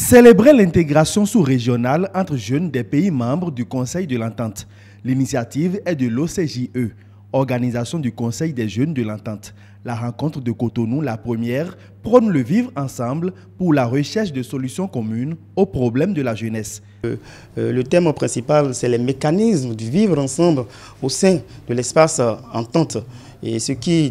Célébrer l'intégration sous-régionale entre jeunes des pays membres du Conseil de l'Entente. L'initiative est de l'OCJE, Organisation du Conseil des jeunes de l'Entente. La rencontre de Cotonou, la première, prône le vivre ensemble pour la recherche de solutions communes aux problèmes de la jeunesse. Le thème principal, c'est les mécanismes du vivre ensemble au sein de l'espace Entente, et ce qui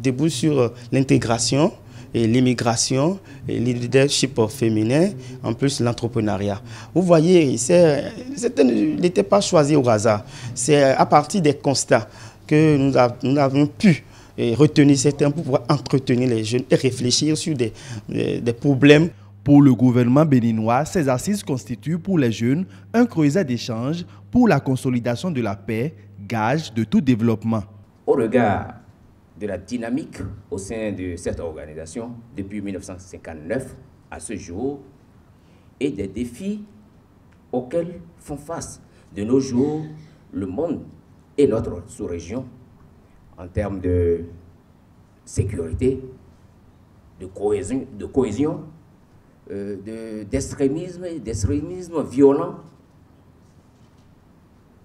débouche sur l'intégration et l'immigration, et le leadership féminin, en plus l'entrepreneuriat. Vous voyez, ce n'était pas choisi au hasard. C'est à partir des constats que nous avons pu retenir certains pour pouvoir entretenir les jeunes et réfléchir sur des problèmes. Pour le gouvernement béninois, ces assises constituent pour les jeunes un creuset d'échange pour la consolidation de la paix, gage de tout développement. Au regard de la dynamique au sein de cette organisation depuis 1959 à ce jour et des défis auxquels font face de nos jours le monde et notre sous-région en termes de sécurité, de cohésion, d'extrémisme violent,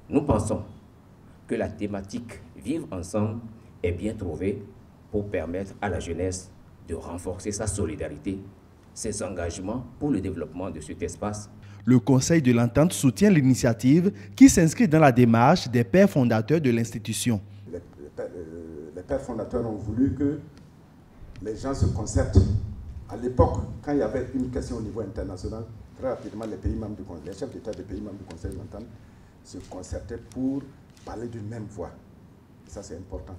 nous pensons que la thématique Vivre ensemble est bien trouvée pour permettre à la jeunesse de renforcer sa solidarité, ses engagements pour le développement de cet espace. Le Conseil de l'Entente soutient l'initiative qui s'inscrit dans la démarche des pères fondateurs de l'institution. Les pères fondateurs ont voulu que les gens se concertent. À l'époque, quand il y avait une question au niveau international, très rapidement, les chefs d'État des pays membres du Conseil de l'Entente se concertaient pour parler d'une même voix. Et ça, c'est important.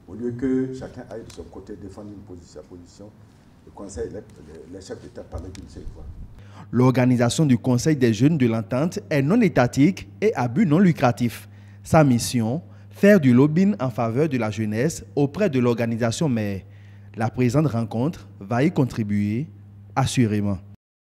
Au lieu que chacun aille de son côté défendre sa position, le Conseil, les chefs d'État parlaient d'une seule voix. L'organisation du Conseil des jeunes de l'Entente est non étatique et à but non lucratif. Sa mission, faire du lobbying en faveur de la jeunesse auprès de l'organisation mère. La présente rencontre va y contribuer assurément.